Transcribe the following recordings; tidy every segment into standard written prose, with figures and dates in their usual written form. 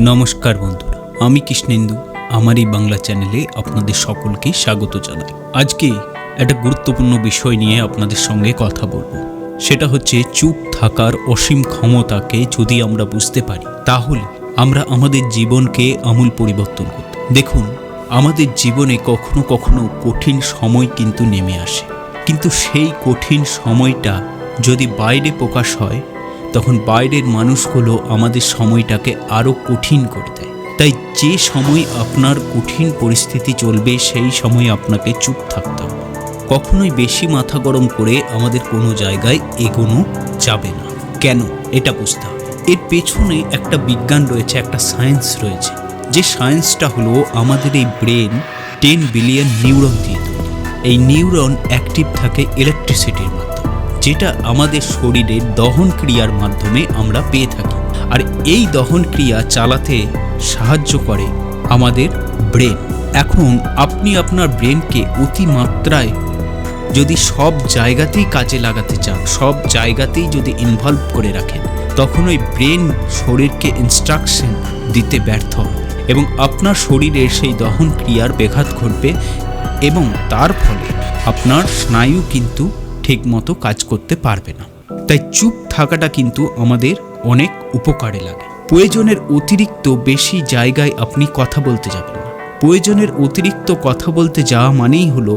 নমস্কার বন্ধুরা, আমি কৃষ্ণেন্দু আমার এই বাংলা চ্যানেলে আপনাদের সকলকে স্বাগত জানাই। আজকে একটা গুরুত্বপূর্ণ বিষয় নিয়ে আপনাদের সঙ্গে কথা বলবো। সেটা হচ্ছে চুপ থাকার অসীম ক্ষমতাকে যদি আমরা বুঝতে পারি তাহলে আমরা আমাদের জীবনকে আমূল পরিবর্তন করতে। দেখুন, আমাদের জীবনে কখনো কখনো কঠিন সময় কিন্তু নেমে আসে, কিন্তু সেই কঠিন সময়টা যদি বাইরে প্রকাশ হয় তখন বাইরের মানুষগুলো আমাদের সময়টাকে আরও কঠিন করে দেয়। তাই যে সময় আপনার কঠিন পরিস্থিতি চলবে সেই সময় আপনাকে চুপ থাকতে হবে। কখনোই বেশি মাথা গরম করে আমাদের কোনো জায়গায় এগোনো যাবে না। কেন? এটা বুঝতে হবে। এর পেছনে একটা বিজ্ঞান রয়েছে, একটা সায়েন্স রয়েছে। যে সায়েন্সটা হলো আমাদের এই ব্রেন 10 বিলিয়ন নিউরন দিয়ে তৈরি। এই নিউরন অ্যাক্টিভ থাকে ইলেকট্রিসিটির মাধ্যমে, যেটা আমাদের শরীরের দহন ক্রিয়ার মাধ্যমে আমরা পেয়ে থাকি। আর এই দহন ক্রিয়া চালাতে সাহায্য করে আমাদের ব্রেন। এখন আপনি আপনার ব্রেনকে অতিমাত্রায় যদি সব জায়গাতেই কাজে লাগাতে চান, সব জায়গাতেই যদি ইনভলভ করে রাখেন, তখন ওই ব্রেন শরীরকে ইনস্ট্রাকশন দিতে ব্যর্থ হবে এবং আপনার শরীরের সেই দহন ক্রিয়ার ব্যাঘাত ঘটবে এবং তার ফলে আপনার স্নায়ু কিন্তু ঠিকমতো কাজ করতে পারবে না। তাই চুপ থাকাটা কিন্তু আমাদের অনেক উপকারে লাগে। প্রয়োজনের অতিরিক্ত বেশি জায়গায় আপনি কথা বলতে যাবেন না। প্রয়োজনের অতিরিক্ত কথা বলতে যাওয়া মানেই হলো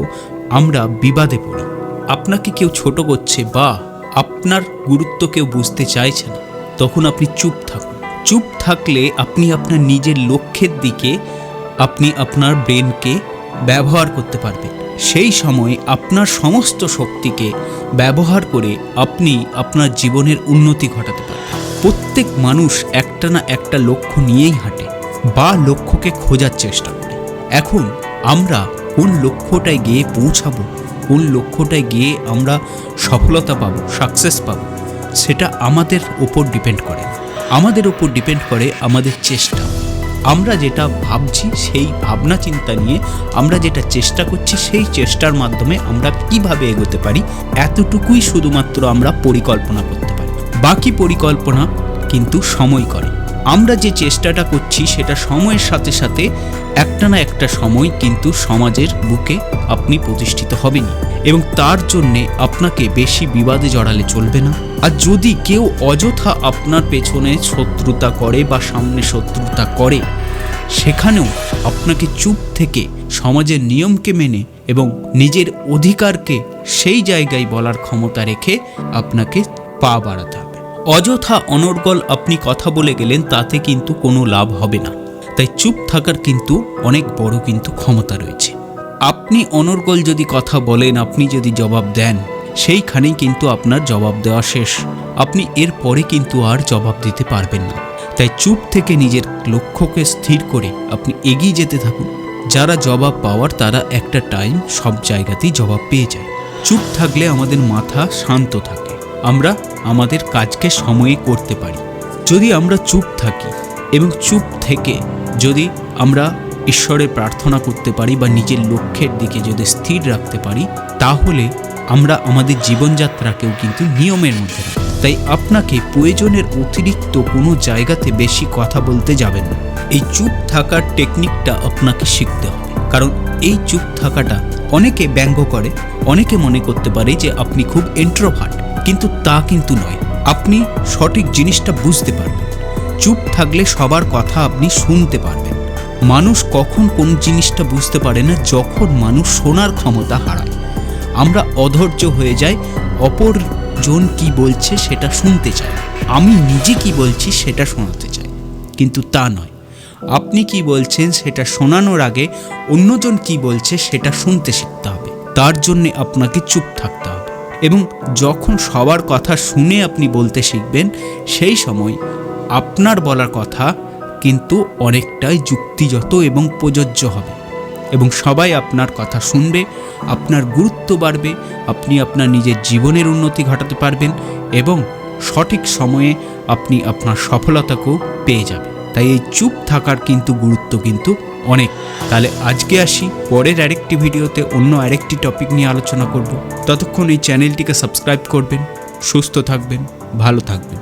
আমরা বিবাদে পড়ি। আপনাকে কেউ ছোট করছে বা আপনার গুরুত্ব কেউ বুঝতে চাইছে না, তখন আপনি চুপ থাকুন। চুপ থাকলে আপনি আপনার নিজের লক্ষ্যের দিকে আপনি আপনার ব্রেনকে ব্যবহার করতে পারবেন। সেই সময় আপনার সমস্ত শক্তিকে ব্যবহার করে আপনি আপনার জীবনের উন্নতি ঘটাতে পারবেন। প্রত্যেক মানুষ একটা না একটা লক্ষ্য নিয়েই হাঁটে বা লক্ষ্যকে খোঁজার চেষ্টা করে। এখন আমরা কোন লক্ষ্যটায় গিয়ে পৌঁছাবো, কোন লক্ষ্যটায় গিয়ে আমরা সফলতা পাবো, সাকসেস পাবো, সেটা আমাদের ওপর ডিপেন্ড করে। আমাদের ওপর ডিপেন্ড করে আমাদের চেষ্টা। আমরা যেটা ভাবছি সেই ভাবনা চিন্তা নিয়ে আমরা যেটা চেষ্টা করছি, সেই চেষ্টার মাধ্যমে আমরা কিভাবে এগোতে পারি, এতটুকুই শুধুমাত্র আমরা পরিকল্পনা করতে পারি। বাকি পরিকল্পনা কিন্তু সময় করে। আমরা যে চেষ্টাটা করছি সেটা সময়ের সাথে সাথে একটা না একটা সময় কিন্তু সমাজের বুকে আপনি প্রতিষ্ঠিত হবেনই এবং তার জন্যে আপনাকে বেশি বিবাদে জড়ালে চলবে না। আর যদি কেউ অযথা আপনার পেছনে শত্রুতা করে বা সামনে শত্রুতা করে, সেখানেও আপনাকে চুপ থেকে সমাজের নিয়মকে মেনে এবং নিজের অধিকারকে সেই জায়গায় বলার ক্ষমতা রেখে আপনাকে পা বাড়াতে হবে। অযথা অনর্গল আপনি কথা বলে গেলেন, তাতে কিন্তু কোনো লাভ হবে না। তাই চুপ থাকার কিন্তু অনেক বড় কিন্তু ক্ষমতা রয়েছে। আপনি অনর্গল যদি কথা বলেন, আপনি যদি জবাব দেন, সেইখানেই কিন্তু আপনার জবাব দেওয়া শেষ। আপনি এর পরে কিন্তু আর জবাব দিতে পারবেন না। তাই চুপ থেকে নিজের লক্ষ্যকে স্থির করে আপনি এগিয়ে যেতে থাকুন। যারা জবাব পাওয়ার তারা একটা টাইম সব জায়গাতেই জবাব পেয়ে যায়। চুপ থাকলে আমাদের মাথা শান্ত থাকে, আমরা আমাদের কাজকে সময়ে করতে পারি। যদি আমরা চুপ থাকি এবং চুপ থেকে যদি আমরা ঈশ্বরের প্রার্থনা করতে পারি বা নিজের লক্ষ্যের দিকে যদি স্থির রাখতে পারি, তাহলে আমরা আমাদের জীবনযাত্রাকেও কিন্তু নিয়মের মধ্যে রাখি। তাই আপনাকে প্রয়োজনের অতিরিক্ত কোনো জায়গাতে বেশি কথা বলতে যাবেন না। এই চুপ থাকার টেকনিকটা আপনাকে শিখতে হবে, কারণ এই চুপ থাকাটা অনেকে ব্যঙ্গ করে, অনেকে মনে করতে পারে যে আপনি খুব ইন্ট্রোভার্ট, কিন্তু তা কিন্তু নয়। আপনি সঠিক জিনিসটা বুঝতে পারবেন। চুপ থাকলে সবার কথা আপনি শুনতে পারবেন। মানুষ কখন কোন জিনিসটা বুঝতে পারে না, যখন মানুষ শোনার ক্ষমতা হারায়। আমরা অধৈর্য হয়ে যাই, অপরজন কি বলছে সেটা শুনতে চাই, আমি নিজে কি বলছি সেটা শোনাতে চাই, কিন্তু তা নয়। আপনি কি বলছেন সেটা শোনানোর আগে অন্যজন কি বলছে সেটা শুনতে শিখতে হবে। তার জন্যে আপনাকে চুপ থাকতে হবে এবং যখন সবার কথা শুনে আপনি বলতে শিখবেন, সেই সময় আপনার বলার কথা কিন্তু অনেকটাই যুক্তিযুক্ত এবং প্রযোজ্য হবে এবং সবাই আপনার কথা শুনবে, আপনার গুরুত্ব বাড়বে, আপনি আপনার নিজের জীবনের উন্নতি ঘটাতে পারবেন এবং সঠিক সময়ে আপনি আপনার সফলতাকেও পেয়ে যাবেন। তাই এই চুপ থাকার কিন্তু গুরুত্ব কিন্তু অনেক। তাহলে আজকে আসি, পরের আরেকটি ভিডিওতে অন্য আরেকটি টপিক নিয়ে আলোচনা করব। ততক্ষণ এই চ্যানেলটিকে সাবস্ক্রাইব করবেন। সুস্থ থাকবেন, ভালো থাকবেন।